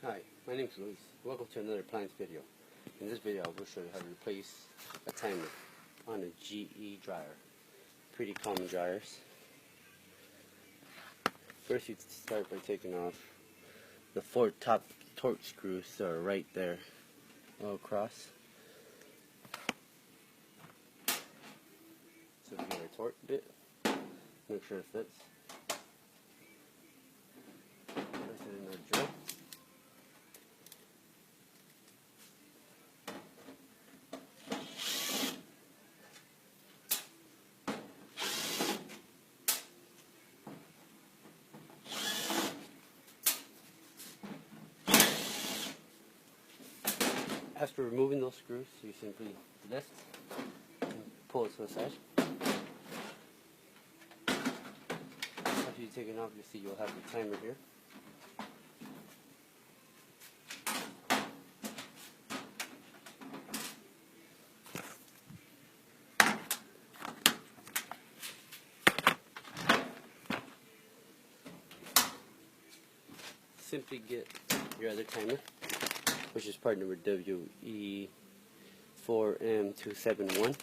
Hi, my name is Luis. Welcome to another appliance video. In this video I will show you how to replace a timer on a GE dryer. Pretty common dryers. First you start by taking off the 4 top torque screws that are right there all across. So we get our torque bit, make sure it fits. Place it in our drill. After removing those screws, you simply lift and pull it to the side. After you take it off, you see you'll have the timer here. Simply get your other timer, which is part number WE4M271.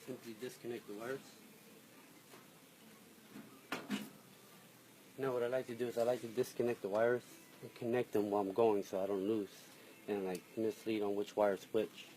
Simply disconnect the wires. Now what I like to do is I like to disconnect the wires and connect them while I'm going so I don't lose and like mislead on which wire is which.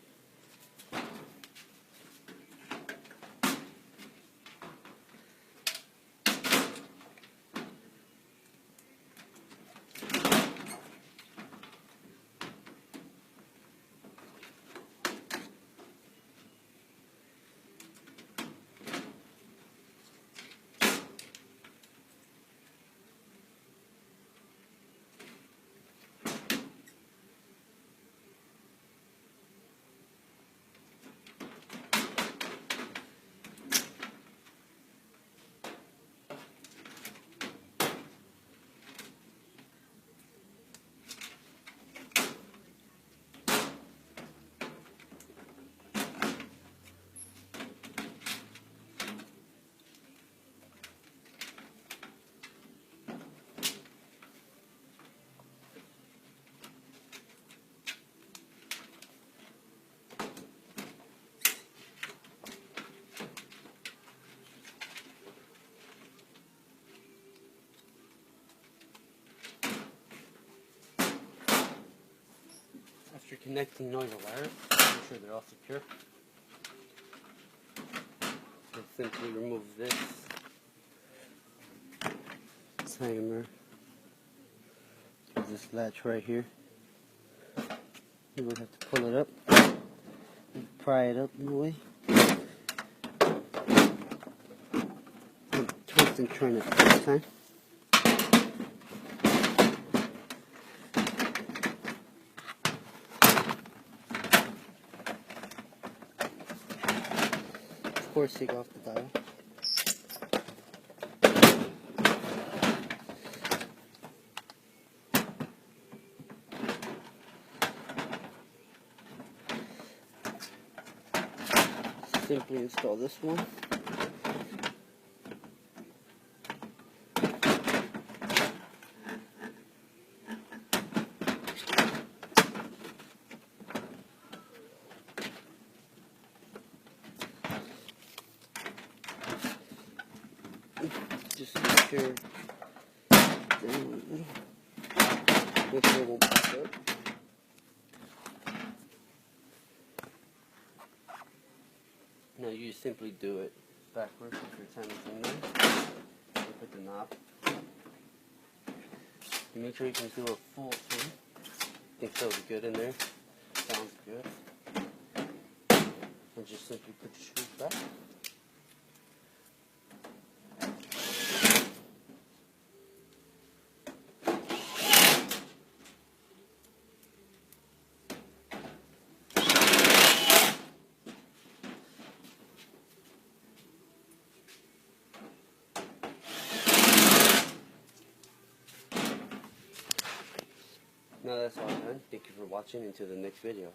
After connecting all your wires, make sure they're all secure. And simply remove this timer with this latch right here. You will have to pull it up and pry it up in a way. And twist and turn it this time. Of course, take off the dial. Simply install this one. Just make sure it won't pop up. Now you simply do it backwards if your time is in there. You put the knob. You make sure you can do a full thing. I think that'll be good in there. Sounds good. And just simply put your screws back. Now that's all done. Thank you for watching. Until the next video.